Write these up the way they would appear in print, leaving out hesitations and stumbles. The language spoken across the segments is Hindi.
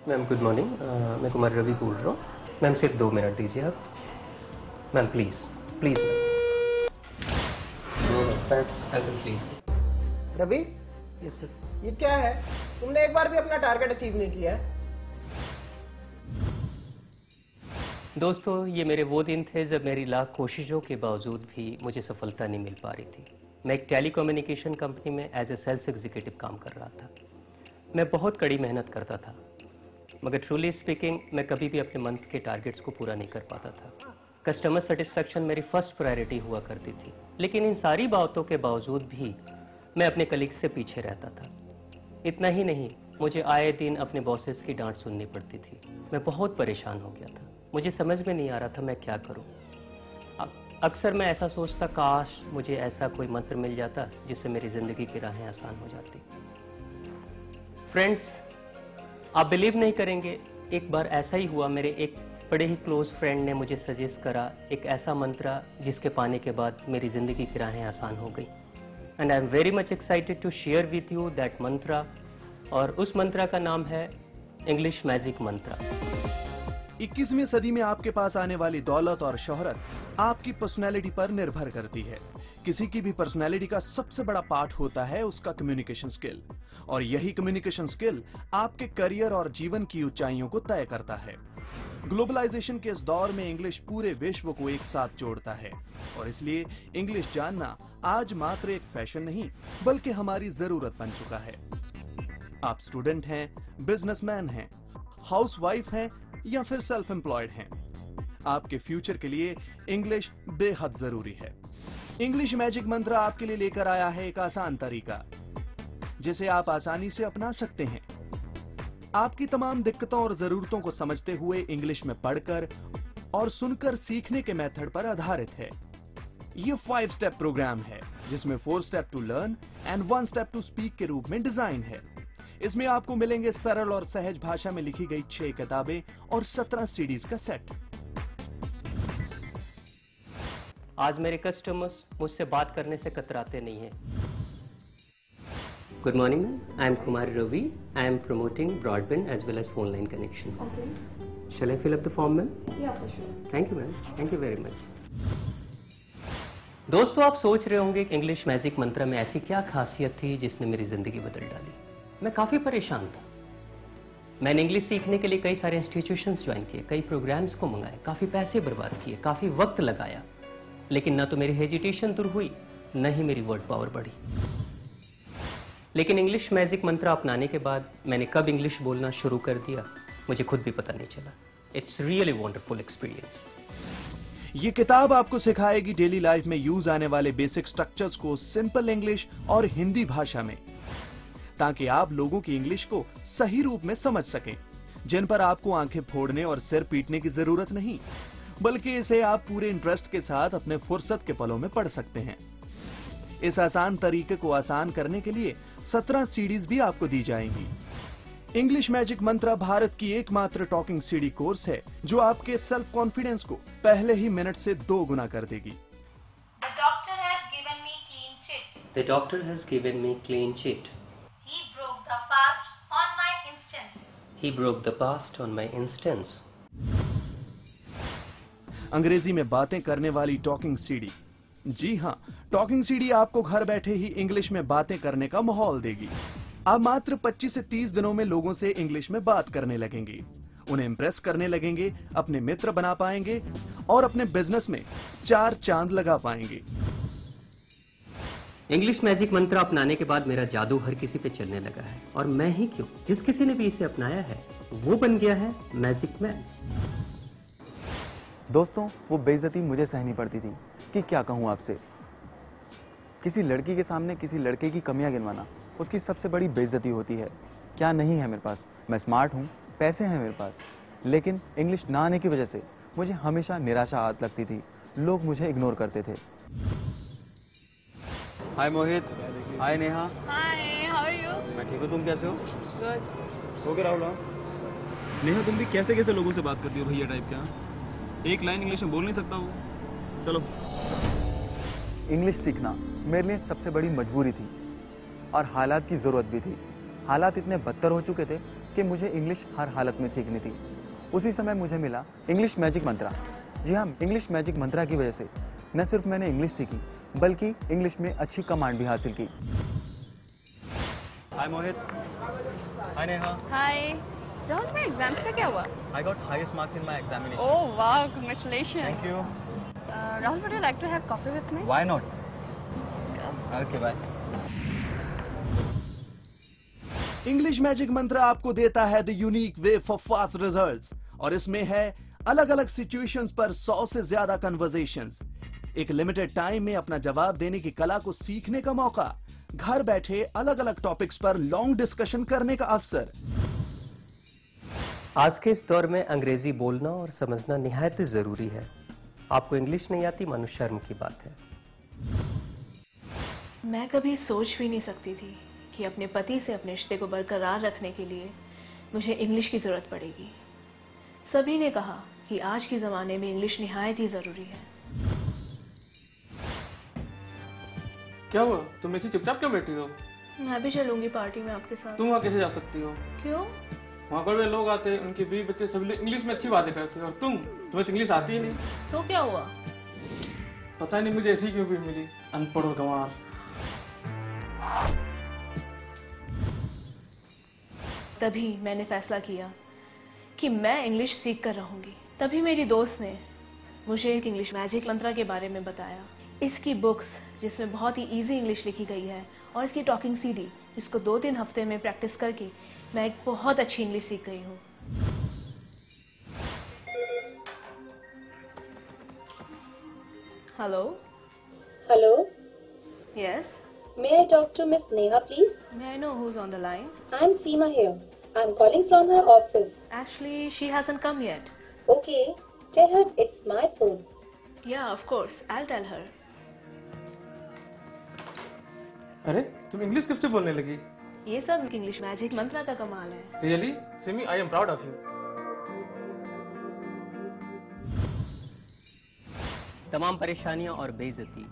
मैम गुड मॉर्निंग, मैं कुमार रवि बोल रहा हूँ। मैम सिर्फ 2 मिनट दीजिए आप। Ma'am please please ma'am please. Ravi, yes sir. ये क्या है? तुमने एक बार भी अपना टारगेट अचीव नहीं किया है। दोस्तों, ये मेरे वो दिन थे जब मेरी लाख कोशिशों के बावजूद भी मुझे सफलता नहीं मिल पा रही थी। मैं एक टेलीकम्युनिकेशन कंपनी में एज ए सेल्स एग्जीक्यूटिव काम कर रहा था। मैं बहुत कड़ी मेहनत करता था, मगर ट्रूली स्पीकिंग मैं कभी भी अपने मंथ के टारगेट्स को पूरा नहीं कर पाता था। कस्टमर सेटिस्फैक्शन मेरी फर्स्ट प्रायोरिटी हुआ करती थी, लेकिन इन सारी बातों के बावजूद भी मैं अपने कलीग्स से पीछे रहता था। इतना ही नहीं, मुझे आए दिन अपने बॉसेस की डांट सुननी पड़ती थी। मैं बहुत परेशान हो गया था। मुझे समझ में नहीं आ रहा था मैं क्या करूं। अक्सर मैं ऐसा सोचता, काश मुझे ऐसा कोई मंत्र मिल जाता जिससे मेरी ज़िंदगी की राहें आसान हो जाती। फ्रेंड्स, आप बिलीव नहीं करेंगे, एक बार ऐसा ही हुआ। मेरे एक बड़े ही क्लोज फ्रेंड ने मुझे सजेस्ट करा एक ऐसा मंत्र जिसके पाने के बाद मेरी ज़िंदगी की राहें आसान हो गई। And I am very much excited to share with you that mantra. और उस मंत्रा का नाम है इंग्लिश मैजिक मंत्रा। 21वीं सदी में आपके पास आने वाली दौलत और शोहरत आपकी पर्सनैलिटी पर निर्भर करती है। किसी की भी पर्सनैलिटी का सबसे बड़ा पार्ट होता है उसका कम्युनिकेशन स्किल, और यही कम्युनिकेशन स्किल आपके करियर और जीवन की ऊंचाइयों को तय करता है। ग्लोबलाइजेशन के इस दौर में इंग्लिश पूरे विश्व को एक साथ जोड़ता है, और इसलिए इंग्लिश जानना आज मात्र एक फैशन नहीं बल्कि हमारी जरूरत बन चुका है। आप स्टूडेंट हैं, बिजनेसमैन हैं, हाउसवाइफ हैं या फिर सेल्फ एम्प्लॉयड हैं, आपके फ्यूचर के लिए इंग्लिश बेहद जरूरी है। इंग्लिश मैजिक मंत्र आपके लिए लेकर आया है एक आसान तरीका जिसे आप आसानी से अपना सकते हैं। आपकी तमाम दिक्कतों और जरूरतों को समझते हुए इंग्लिश में पढ़कर और सुनकर सीखने के मेथड पर आधारित है। ये 5 स्टेप प्रोग्राम है जिसमें 4 step to learn and 1 step to speak के रूप में डिजाइन है। इसमें आपको मिलेंगे सरल और सहज भाषा में लिखी गई 6 किताबें और 17 सीडीज का सेट। आज मेरे कस्टमर्स मुझसे बात करने से कतराते नहीं हैं। Good morning ma'am, I am Kumar Ravi. I am promoting broadband as well as phone line connection. Shall I fill up the form ma'am? Thank you ma'am, thank you very much. दोस्तों, आप सोच रहे होंगे कि इंग्लिश मैजिक मंत्र में ऐसी क्या खासियत थी जिसने मेरी जिंदगी बदल डाली। मैं काफी परेशान था। मैंने इंग्लिश सीखने के लिए कई सारे इंस्टीट्यूशंस ज्वाइन किए, कई प्रोग्राम्स को मंगाए, काफी पैसे बर्बाद किए, काफी वक्त लगाया, लेकिन ना तो मेरी हेजिटेशन दूर हुई, न ही मेरी वर्ड पावर बढ़ी। लेकिन इंग्लिश मैजिक मंत्र अपनाने के बाद मैंने कब इंग्लिश बोलना शुरू कर दिया मुझे खुद भी पता नहीं चला। It's really wonderful experience. ये किताब आपको सिखाएगी डेली लाइफ में यूज आने वाले बेसिक स्ट्रक्चर्स को सिंपल इंग्लिश और हिंदी भाषा में, ताकि आप लोगों की इंग्लिश को सही रूप में समझ सकें, जिन पर आपको आंखें फोड़ने और सिर पीटने की जरूरत नहीं, बल्कि इसे आप पूरे इंटरेस्ट के साथ अपने फुर्सत के पलों में पढ़ सकते हैं। इस आसान तरीके को आसान करने के लिए 17 सीडीज भी आपको दी जाएंगी। इंग्लिश मैजिक मंत्रा भारत की एकमात्र टॉकिंग सीडी कोर्स है जो आपके सेल्फ कॉन्फिडेंस को पहले ही मिनट से 2 गुना कर देगी। The doctor has given me clean chit. The doctor has given me clean chit. He broke the fast on my instance. He broke the past on my instance. अंग्रेजी में बातें करने वाली टॉकिंग सीडी। जी हाँ, टॉकिंग सीडी आपको घर बैठे ही इंग्लिश में बातें करने का माहौल देगी। आप मात्र 25 से 30 दिनों में लोगों से इंग्लिश में बात करने लगेंगे, उन्हें इंप्रेस करने लगेंगे, अपने मित्र बना पाएंगे और अपने बिजनेस में 4 चांद लगा पाएंगे। इंग्लिश मैजिक मंत्र अपनाने के बाद मेरा जादू हर किसी पे चलने लगा है, और मैं ही क्यों, जिस किसी ने भी इसे अपनाया है वो बन गया है मैजिक मैन। दोस्तों, वो बेइज्जती मुझे सहनी पड़ती थी कि क्या कहूँ आपसे। किसी लड़की के सामने किसी लड़के की कमियां गिनवाना उसकी सबसे बड़ी बेइज्जती होती है। क्या नहीं है मेरे पास, मैं स्मार्ट हूँ, पैसे हैं मेरे पास, लेकिन इंग्लिश ना आने की वजह से मुझे हमेशा निराशा हाथ लगती थी। लोग मुझे इग्नोर करते थे। हाय मोहित। हाय Neha. Hi, how are you? मैं ठीक हूँ, तुम कैसे हो? Good. हो गया राहुल? नेहा, तुम भी कैसे कैसे लोगों से बात करती हो भैया टाइप क्या? एक लाइन इंग्लिश में बोल नहीं सकता वो। चलो। इंग्लिश सीखना मेरे लिए सबसे बड़ी मजबूरी थी और हालात की ज़रूरत भी थी। हालात इतने बदतर हो चुके थे कि मुझे इंग्लिश हर हालत में सीखनी थी। उसी समय मुझे मिला इंग्लिश मैजिक मंत्रा। जी हाँ, इंग्लिश मैजिक मंत्रा की वजह से न सिर्फ मैंने इंग्लिश सीखी बल्कि इंग्लिश में अच्छी कमांड भी हासिल की। हाय मोहित। हाय नेहा। Hi. राहुल, तुम्हारे एग्जाम्स का क्या हुआ? I got highest marks in my examination. Oh wow, congratulations. Thank you. Rahul, would you like to have coffee with me? Why not? Okay bye. English Magic Mantra आपको देता है the unique way for fast results, और इसमें है अलग अलग सिचुएशंस पर 100 से ज्यादा कन्वर्सेशंस, एक लिमिटेड टाइम में अपना जवाब देने की कला को सीखने का मौका, घर बैठे अलग अलग टॉपिक्स पर लॉन्ग डिस्कशन करने का अवसर। आज के इस दौर में अंग्रेजी बोलना और समझना निहायत जरूरी है। आपको इंग्लिश नहीं आती, मानो शर्म की बात है। मैं कभी सोच भी नहीं सकती थी कि अपने पति से अपने रिश्ते को बरकरार रखने के लिए मुझे इंग्लिश की ज़रूरत पड़ेगी। सभी ने कहा कि आज के ज़माने में इंग्लिश निहायत ही ज़रूरी है। क्या हुआ? तुम ऐसी चुपचाप क्यों बैठी हो? मैं भी चलूंगी पार्टी में आपके साथ। तुम वहाँ कैसे जा सकती हो? क्यों? वहाँ पर वे लोग आते हैं, उनके बीवी बच्चे सभी लोग इंग्लिश में अच्छी बातें करते हैं और तुम्हें तो इंग्लिश आती ही नहीं। तो क्या हुआ? पता नहीं मुझे ऐसी क्यों भीड़ मिली, अनपढ़ और गंवार। तभी मैंने फैसला किया कि मैं इंग्लिश सीख कर रहूंगी। तभी मेरी दोस्त ने मुझे एक इंग्लिश मैजिक मंत्रा के बारे में बताया। इसकी बुक्स जिसमें बहुत ही इजी इंग्लिश लिखी गई है और इसकी टॉकिंग सीडी जिसको 2-3 हफ्ते में प्रैक्टिस करके मैं एक बहुत अच्छी इंग्लिश सीख गई हूँ। Hello. Hello, yes. may I talk to Miss Neha, please? May I know who's on the line? I'm Seema here. I'm calling from her office. Actually, she hasn't come yet. Okay, tell her it's my phone. Yeah, of course. I'll tell her. अरे तुम इंग्लिश कब से बोलने लगी? ये सब इंग्लिश मैजिक मंत्रा का कमाल है। Really Simi, I am proud of you. तमाम परेशानियां और बेइज्जती,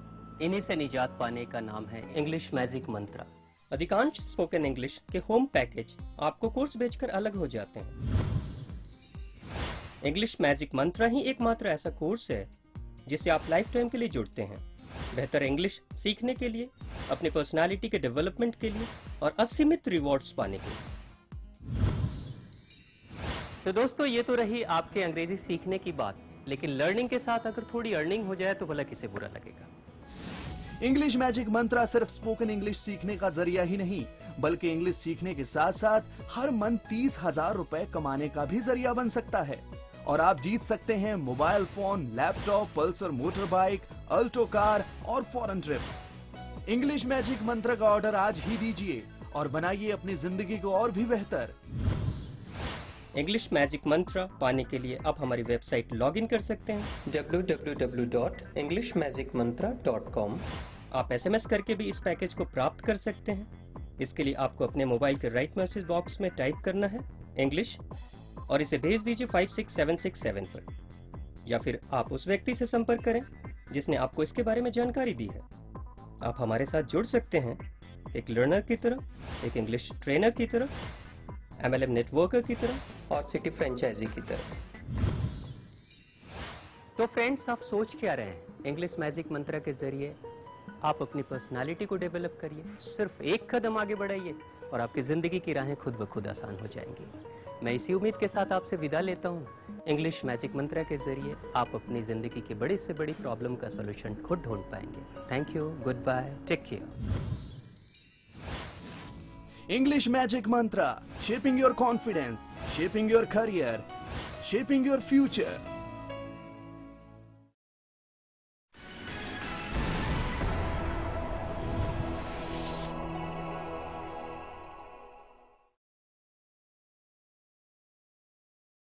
इन्हीं से निजात पाने का नाम है इंग्लिश मैजिक मंत्रा। अधिकांश स्पोकन इंग्लिश के होम पैकेज आपको कोर्स बेचकर अलग हो जाते हैं। इंग्लिश मैजिक मंत्रा ही एकमात्र ऐसा कोर्स है जिससे आप लाइफ टाइम के लिए जुड़ते हैं, बेहतर इंग्लिश सीखने के लिए, अपनी पर्सनालिटी के डेवलपमेंट के लिए और असीमित रिवॉर्ड्स पाने के लिए। तो दोस्तों, ये तो रही आपके अंग्रेजी सीखने की बात, लेकिन लर्निंग के साथ अगर थोड़ी अर्निंग हो जाए तो भला किसे बुरा लगेगा। इंग्लिश मैजिक मंत्रा सिर्फ स्पोकन इंग्लिश सीखने का जरिया ही नहीं, बल्कि इंग्लिश सीखने के साथ साथ हर मंथ 30,000 रुपए कमाने का भी जरिया बन सकता है। और आप जीत सकते हैं mobile phone, laptop, Pulsar motor bike, Alto car और फॉरेन ट्रिप। इंग्लिश मैजिक मंत्र का ऑर्डर आज ही दीजिए और बनाइए अपनी जिंदगी को और भी बेहतर। इंग्लिश मैजिक मंत्रा पाने के लिए आप हमारी वेबसाइट लॉगिन कर सकते हैं www.englishmagicmantra.com। आप SMS करके भी इस पैकेज को प्राप्त कर सकते हैं। इसके लिए आपको अपने मोबाइल के राइट मैसेज बॉक्स में टाइप करना है इंग्लिश और इसे भेज दीजिए 56767 पर, या फिर आप उस व्यक्ति से संपर्क करें जिसने आपको इसके बारे में जानकारी दी है। आप हमारे साथ जुड़ सकते हैं एक लर्नर की तरह, एक इंग्लिश ट्रेनर की तरह, MLM नेटवर्कर की तरह और सिटी फ्रेंचाइजी की तरह। तो फ्रेंड्स, आप सोच क्या रहे हैं? इंग्लिश मैजिक मंत्रा के जरिए आप अपनी पर्सनालिटी को डेवलप करिए, सिर्फ एक कदम आगे बढ़ाइए और आपकी जिंदगी की राहें खुद ब खुद आसान हो जाएंगी। मैं इसी उम्मीद के साथ आपसे विदा लेता हूँ। इंग्लिश मैजिक मंत्रा के जरिए आप अपनी जिंदगी की बड़ी से बड़ी प्रॉब्लम का सलूशन खुद ढूंढ पाएंगे। Thank you, goodbye, take care. English Magic Mantra, shaping your confidence, shaping your career, shaping your future.